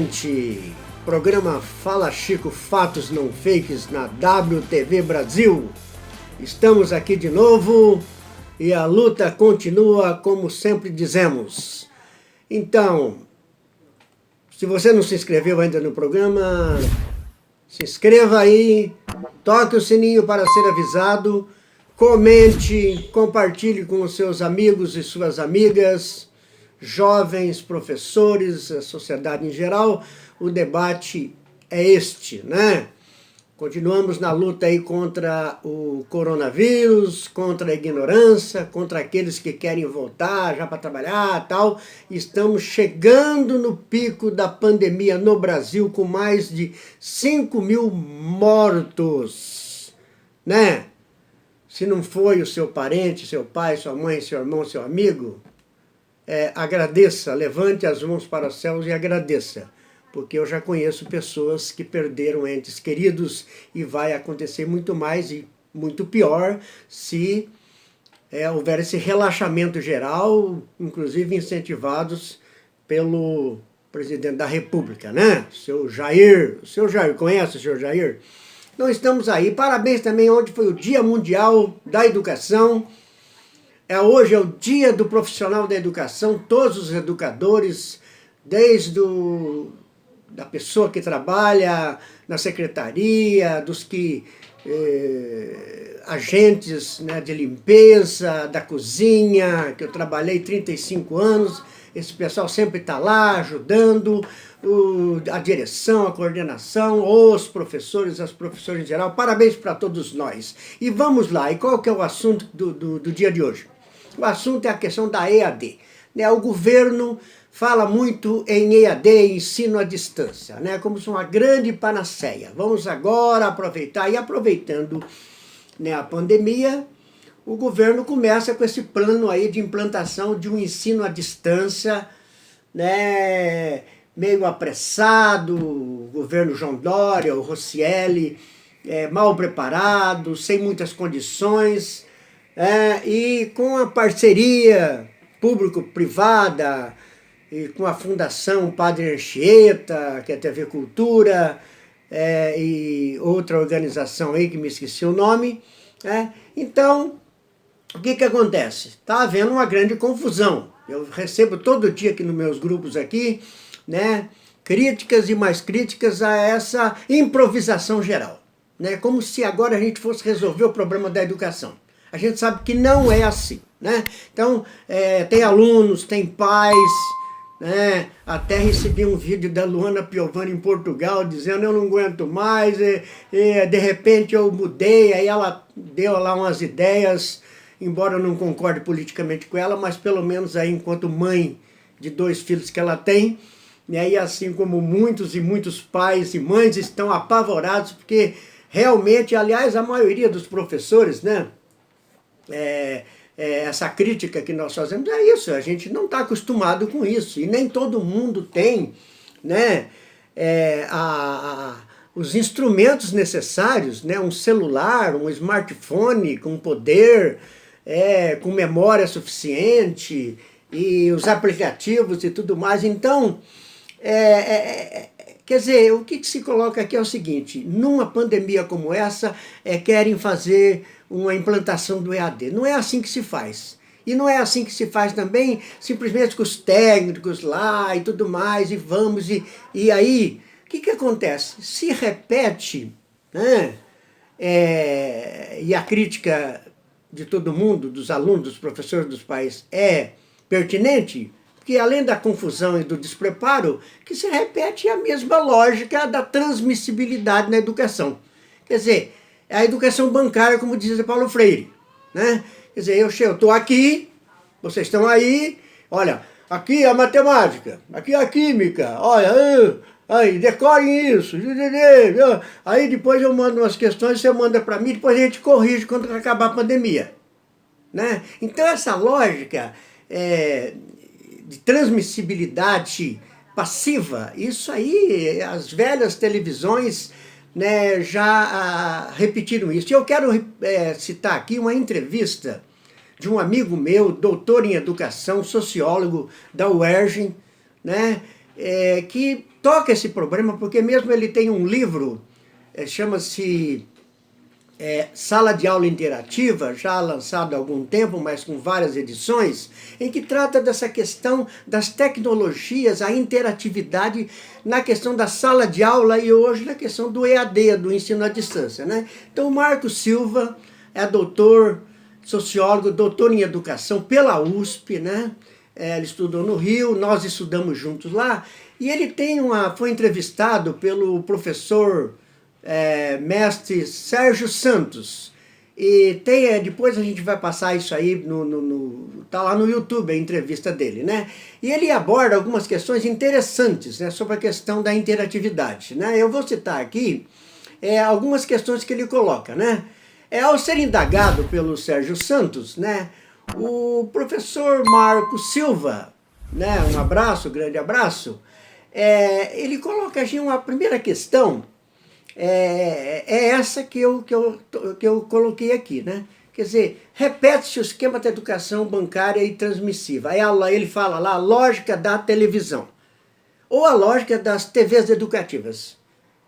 diretamente, programa Fala Chico, fatos não fakes na WTV Brasil. Estamos aqui de novo e a luta continua como sempre dizemos. Então, se você não se inscreveu ainda no programa, se inscreva aí, toque o sininho para ser avisado, comente, compartilhe com os seus amigos e suas amigas, jovens, professores, a sociedade em geral. O debate é este, né? Continuamos na luta aí contra o coronavírus, contra a ignorância, contra aqueles que querem voltar já para trabalhar e tal. Estamos chegando no pico da pandemia no Brasil com mais de 5 mil mortos, né? Se não foi o seu parente, seu pai, sua mãe, seu irmão, seu amigo, agradeça, levante as mãos para os céus e agradeça. Porque eu já conheço pessoas que perderam entes queridos e vai acontecer muito mais e muito pior se houver esse relaxamento geral, inclusive incentivados pelo presidente da República, né? O seu Jair, conhece o senhor Jair? Então estamos aí. Parabéns também, ontem foi o Dia Mundial da Educação. Hoje é o Dia do Profissional da Educação, todos os educadores, desde da pessoa que trabalha na secretaria, dos que agentes, né, de limpeza, da cozinha, que eu trabalhei 35 anos, esse pessoal sempre está lá ajudando, a direção, a coordenação, os professores, as professoras em geral. Parabéns para todos nós. E vamos lá, e qual que é o assunto do dia de hoje? O assunto é a questão da EAD. Né? O governo fala muito em EAD, ensino à distância, né? Como uma grande panaceia. Vamos agora aproveitar, e aproveitando, né, a pandemia, o governo começa com esse plano aí de implantação de um ensino à distância, né, meio apressado, o governo João Dória, o Roscielli, mal preparado, sem muitas condições, e com a parceria público-privada, e com a Fundação Padre Anchieta, que é a TV Cultura, e outra organização aí que me esqueci o nome. Então, o que acontece? Está havendo uma grande confusão. Eu recebo todo dia aqui nos meus grupos aqui, né, críticas e mais críticas a essa improvisação geral, né, como se agora a gente fosse resolver o problema da educação. A gente sabe que não é assim, né? Então, tem alunos, tem pais, né? Até recebi um vídeo da Luana Piovani em Portugal dizendo: eu não aguento mais, de repente eu mudei. Aí ela deu lá umas ideias, embora eu não concorde politicamente com ela, mas pelo menos aí, enquanto mãe de 2 filhos que ela tem, né? E assim como muitos e muitos pais e mães estão apavorados, porque realmente, aliás, a maioria dos professores, né? Essa crítica que nós fazemos é isso, a gente não está acostumado com isso, e nem todo mundo tem, né, os instrumentos necessários, né, um celular, um smartphone com poder, com memória suficiente, e os aplicativos e tudo mais. Então, quer dizer, o que se coloca aqui é o seguinte: numa pandemia como essa, querem fazer uma implantação do EAD. Não é assim que se faz. E não é assim que se faz também simplesmente com os técnicos lá e tudo mais, e vamos, e aí, o que acontece? Se repete, né? E a crítica de todo mundo, dos alunos, dos professores, dos pais, é pertinente, porque além da confusão e do despreparo, que se repete a mesma lógica da transmissibilidade na educação. Quer dizer, a educação bancária, como dizia Paulo Freire, né? Quer dizer, eu estou aqui, vocês estão aí, olha, aqui a matemática, aqui a química, olha, aí, decorem isso, aí depois eu mando umas questões, você manda para mim, depois a gente corrige quando acabar a pandemia, né? Então essa lógica de transmissibilidade passiva, isso aí, as velhas televisões, né, já repetiram isso. E eu quero citar aqui uma entrevista de um amigo meu, doutor em educação, sociólogo da UERJ, né, que toca esse problema, porque mesmo ele tem um livro, chama-se Sala de Aula Interativa, já lançado há algum tempo, mas com várias edições, em que trata dessa questão das tecnologias, a interatividade na questão da sala de aula e hoje na questão do EAD, do ensino à distância, né? Então, o Marco Silva é doutor, sociólogo, doutor em educação pela USP, né? Ele estudou no Rio, nós estudamos juntos lá, e ele foi entrevistado pelo professor mestre Sérgio Santos, e depois a gente vai passar isso aí, tá lá no YouTube a entrevista dele, né? E ele aborda algumas questões interessantes, né, sobre a questão da interatividade, né? Eu vou citar aqui algumas questões que ele coloca, né? Ao ser indagado pelo Sérgio Santos, né, o professor Marco Silva, né, um abraço, grande abraço, ele coloca aqui uma primeira questão, essa que eu coloquei aqui, né? Quer dizer, repete-se o esquema da educação bancária e transmissiva. Aí ele fala lá a lógica da televisão, ou a lógica das TVs educativas.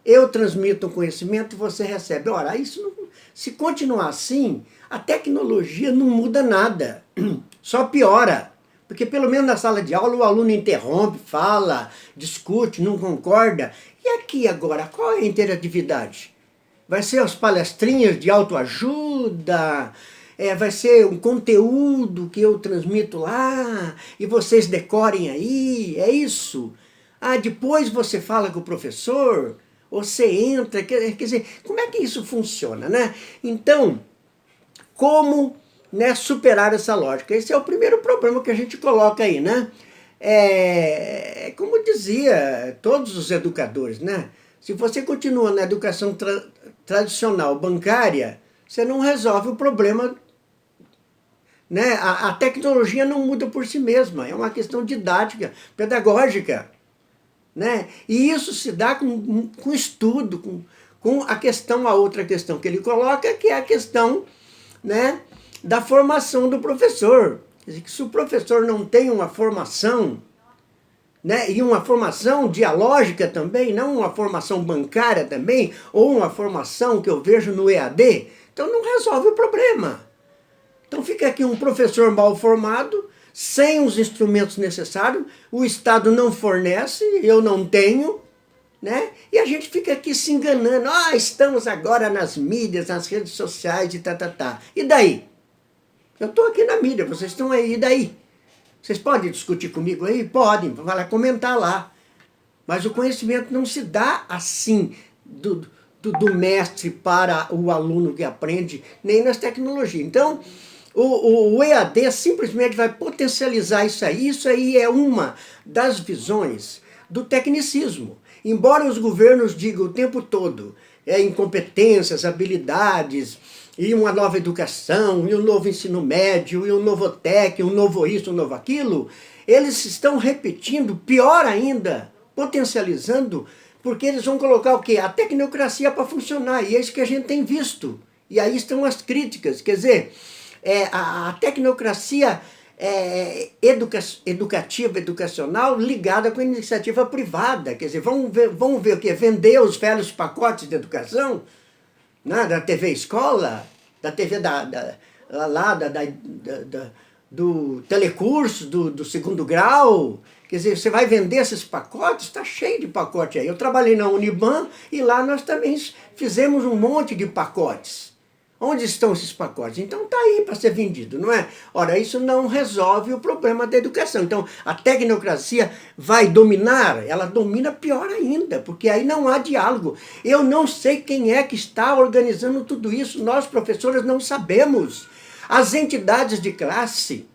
Eu transmito um conhecimento, você recebe. Ora, se continuar assim, a tecnologia não muda nada, só piora. Porque pelo menos na sala de aula o aluno interrompe, fala, discute, não concorda. E aqui agora, qual é a interatividade? Vai ser as palestrinhas de autoajuda? Vai ser um conteúdo que eu transmito lá e vocês decorem aí? É isso? Depois você fala com o professor, você entra, quer dizer, como é que isso funciona, né? Então, como, né, superar essa lógica? Esse é o primeiro problema que a gente coloca aí, né? Como dizia todos os educadores, né? Se você continua na educação tradicional bancária, você não resolve o problema, né? A tecnologia não muda por si mesma, é uma questão didática, pedagógica, né? E isso se dá com estudo, com a outra questão que ele coloca, que é a questão, né, da formação do professor. Quer dizer, que se o professor não tem uma formação, né, e uma formação dialógica também, não uma formação bancária também, ou uma formação que eu vejo no EAD, então não resolve o problema. Então fica aqui um professor mal formado, sem os instrumentos necessários, o Estado não fornece, eu não tenho, né? E a gente fica aqui se enganando. Estamos agora nas mídias, nas redes sociais e tá. E daí? Eu estou aqui na mídia, vocês estão aí, e daí? Vocês podem discutir comigo aí? Podem, vai lá comentar lá. Mas o conhecimento não se dá assim, do mestre para o aluno que aprende, nem nas tecnologias. Então, o EAD simplesmente vai potencializar isso aí. Isso aí é uma das visões do tecnicismo. Embora os governos digam o tempo todo incompetências, habilidades, e uma nova educação, e um novo ensino médio, e um novo TEC, um novo isso, um novo aquilo, eles estão repetindo, pior ainda, potencializando, porque eles vão colocar o quê? A tecnocracia para funcionar, e é isso que a gente tem visto. E aí estão as críticas, quer dizer, a tecnocracia educativa, educacional, ligada com a iniciativa privada. Quer dizer, vamos ver o quê? Vender os velhos pacotes de educação, né, da TV Escola, da TV do telecurso, do segundo grau. Quer dizer, você vai vender esses pacotes? Está cheio de pacote aí. Eu trabalhei na Uniban e lá nós também fizemos um monte de pacotes. Onde estão esses pacotes? Então está aí para ser vendido, não é? Ora, isso não resolve o problema da educação. Então, a tecnocracia vai dominar? Ela domina pior ainda, porque aí não há diálogo. Eu não sei quem é que está organizando tudo isso. Nós, professores, não sabemos. As entidades de classe,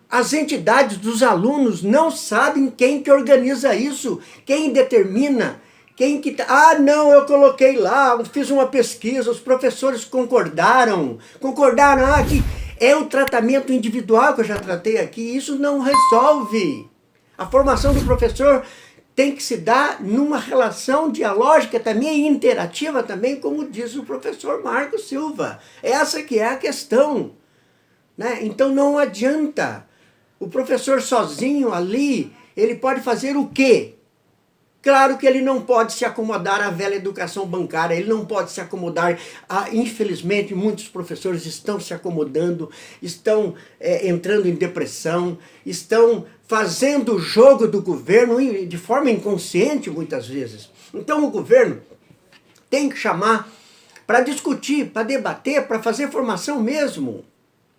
as entidades dos alunos não sabem quem que organiza isso, quem determina. Não, eu coloquei lá, fiz uma pesquisa, os professores concordaram, que é o tratamento individual que eu já tratei aqui, isso não resolve. A formação do professor tem que se dar numa relação dialógica também, interativa também, como diz o professor Marco Silva. Essa que é a questão, né? Então não adianta. O professor sozinho ali, ele pode fazer o quê? Claro que ele não pode se acomodar à velha educação bancária, ele não pode se acomodar infelizmente, muitos professores estão se acomodando, estão entrando em depressão, estão fazendo o jogo do governo de forma inconsciente muitas vezes. Então o governo tem que chamar para discutir, para debater, para fazer formação mesmo.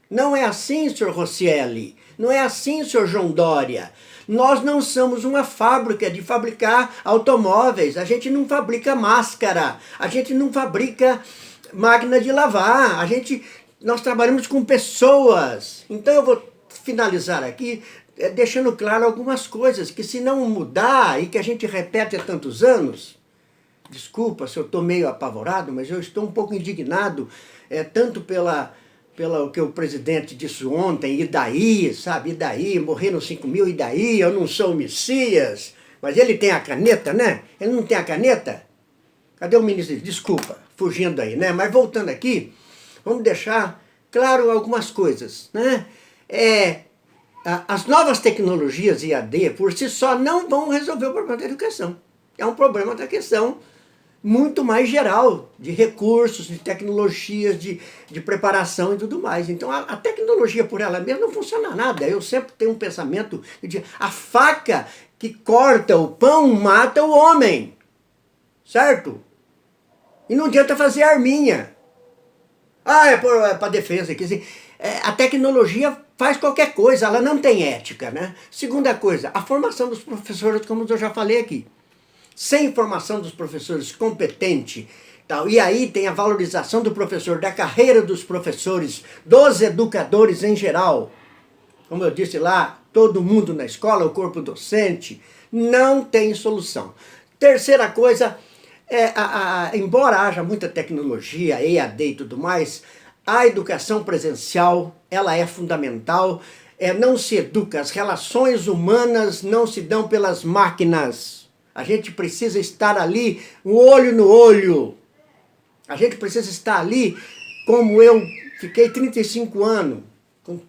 Não é assim, senhor Roscielli, não é assim, senhor João Dória. Nós não somos uma fábrica de fabricar automóveis, a gente não fabrica máscara, a gente não fabrica máquina de lavar, nós trabalhamos com pessoas. Então eu vou finalizar aqui deixando claro algumas coisas que se não mudar e que a gente repete há tantos anos, desculpa se eu estou meio apavorado, mas eu estou um pouco indignado, tanto pelo que o presidente disse ontem, e daí, sabe, e daí, morreram 5 mil, e daí, eu não sou o Messias, mas ele tem a caneta, né? Ele não tem a caneta? Cadê o ministro? Desculpa, fugindo aí, né? Mas voltando aqui, vamos deixar claro algumas coisas, né? As novas tecnologias IAD, por si só, não vão resolver o problema da educação. É um problema da questão muito mais geral, de recursos, de tecnologias, de preparação e tudo mais. Então a tecnologia por ela mesma não funciona nada. Eu sempre tenho um pensamento de a faca que corta o pão mata o homem, certo? E não adianta fazer arminha. É para defesa. Quer dizer, a tecnologia faz qualquer coisa, ela não tem ética, né? Segunda coisa, a formação dos professores, como eu já falei aqui. Sem formação dos professores competente, tal, e aí tem a valorização do professor, da carreira dos professores, dos educadores em geral. Como eu disse lá, todo mundo na escola, o corpo docente, não tem solução. Terceira coisa, embora haja muita tecnologia, EAD e tudo mais, a educação presencial, ela é fundamental, não se educa, as relações humanas não se dão pelas máquinas. A gente precisa estar ali, um olho no olho. A gente precisa estar ali, como eu fiquei 35 anos, com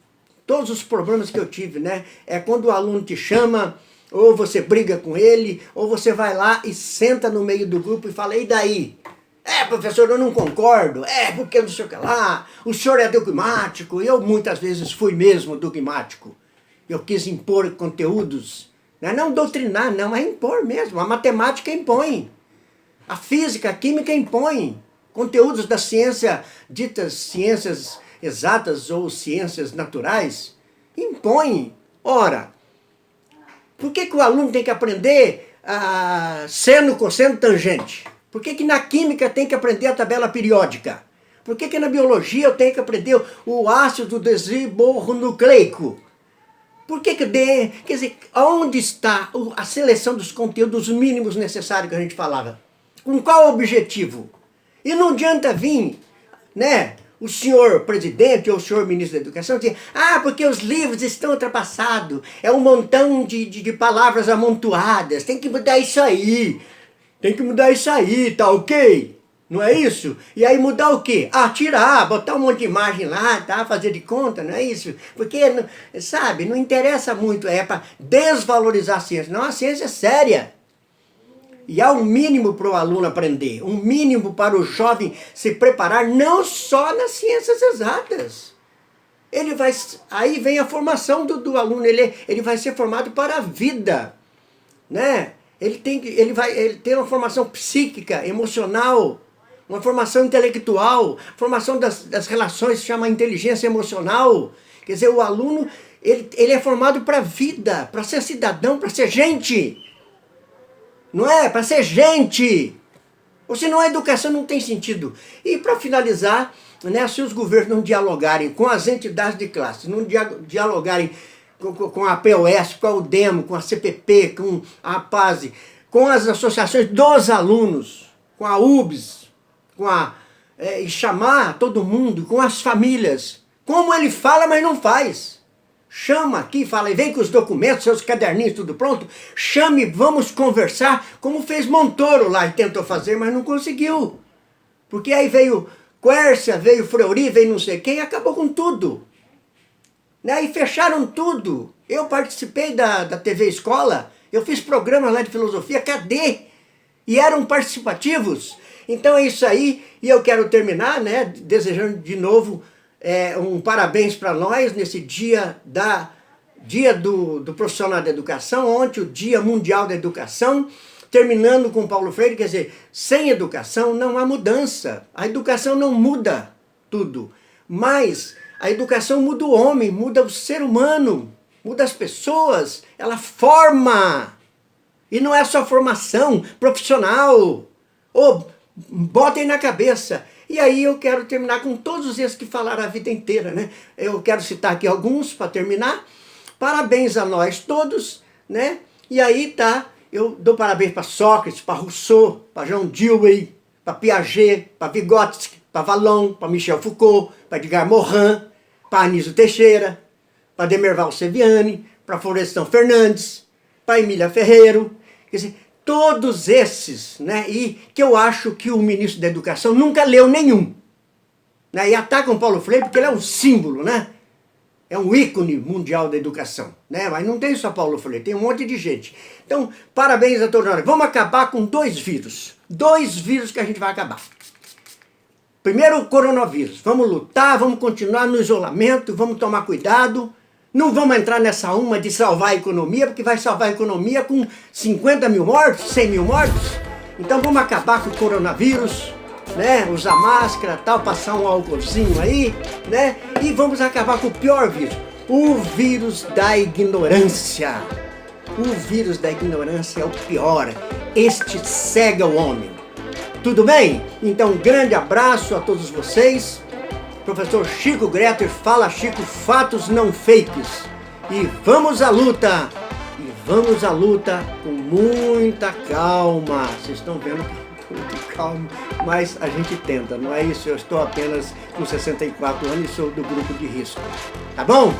todos os problemas que eu tive, né? É quando o aluno te chama, ou você briga com ele, ou você vai lá e senta no meio do grupo e fala, e daí? Professor, eu não concordo, porque não sei o que lá, o senhor é dogmático. Eu muitas vezes fui mesmo dogmático. Eu quis impor conteúdos, não doutrinar, não, mas impor mesmo. A matemática impõe, a física, a química impõe. Conteúdos da ciência, ditas ciências exatas ou ciências naturais, impõe. Ora, por que o aluno tem que aprender seno, cosseno, tangente? Por que na química tem que aprender a tabela periódica? Por que na biologia eu tenho que aprender o ácido desoxiborribonucleico? Por que quer dizer, onde está a seleção dos conteúdos mínimos necessários que a gente falava? Com qual objetivo? E não adianta vir, né, o senhor presidente ou o senhor ministro da educação dizer, porque os livros estão ultrapassados, é um montão de palavras amontoadas, tem que mudar isso aí, tá ok? Não é isso? E aí mudar o quê? Tirar, botar um monte de imagem lá, tá? Fazer de conta, não é isso? Porque, sabe, não interessa muito, é para desvalorizar a ciência. Não, a ciência é séria. E há um mínimo para o aluno aprender, um mínimo para o jovem se preparar, não só nas ciências exatas. Aí vem a formação do aluno, ele vai ser formado para a vida, né? Ele tem uma formação psíquica, emocional, uma formação intelectual, formação das relações, se chama inteligência emocional. Quer dizer, o aluno, ele é formado para a vida, para ser cidadão, para ser gente. Não é? Para ser gente. Ou senão a educação não tem sentido. E para finalizar, né, se os governos não dialogarem com as entidades de classe, não dialogarem com a POS, com a UDEMO, com a CPP, com a APASE, com as associações dos alunos, com a UBS, e chamar todo mundo, com as famílias. Como ele fala, mas não faz. Chama aqui, fala, e vem com os documentos, seus caderninhos, tudo pronto. Chame, vamos conversar, como fez Montoro lá e tentou fazer, mas não conseguiu. Porque aí veio Quércia, veio Fleury, veio não sei quem, e acabou com tudo. Né? E fecharam tudo. Eu participei da TV Escola, Eu fiz programas lá de filosofia, cadê? E eram participativos. Então é isso aí, e eu quero terminar, né, desejando de novo um parabéns para nós nesse dia do profissional da educação, ontem o Dia Mundial da Educação, terminando com Paulo Freire, quer dizer, sem educação não há mudança. A educação não muda tudo, mas a educação muda o homem, muda o ser humano, muda as pessoas, ela forma. E não é só formação profissional. Botem na cabeça. E aí eu quero terminar com todos esses que falaram a vida inteira, né? Eu quero citar aqui alguns para terminar. Parabéns a nós todos, né? E aí tá, eu dou parabéns para Sócrates, para Rousseau, para John Dewey, para Piaget, para Vygotsky, para Vallon, para Michel Foucault, para Edgar Morin, para Anísio Teixeira, para Demerval Seviane, para Florestan Fernandes, para Emília Ferreiro, quer dizer, todos esses, né, e que eu acho que o ministro da Educação nunca leu nenhum, né, e atacam Paulo Freire porque ele é um símbolo, né, é um ícone mundial da educação, né, mas não tem só Paulo Freire, tem um monte de gente. Então, parabéns a todos nós. Vamos acabar com dois vírus que a gente vai acabar. Primeiro, o coronavírus. Vamos lutar, vamos continuar no isolamento, vamos tomar cuidado. Não vamos entrar nessa uma de salvar a economia, porque vai salvar a economia com 50 mil mortos, 100 mil mortos. Então vamos acabar com o coronavírus, né? Usar máscara, tal, passar um álcoolzinho aí, né? E vamos acabar com o pior vírus, o vírus da ignorância. O vírus da ignorância é o pior. Este cega o homem. Tudo bem? Então um grande abraço a todos vocês. Professor Chico Greter, fala Chico, fatos não fakes. E vamos à luta! E vamos à luta com muita calma. Vocês estão vendo que muito calmo, mas a gente tenta, não é isso? Eu estou apenas com 64 anos e sou do grupo de risco. Tá bom?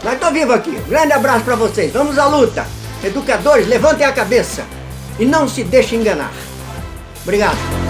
Mas estou vivo aqui. Um grande abraço para vocês. Vamos à luta! Educadores, levantem a cabeça e não se deixem enganar. Obrigado.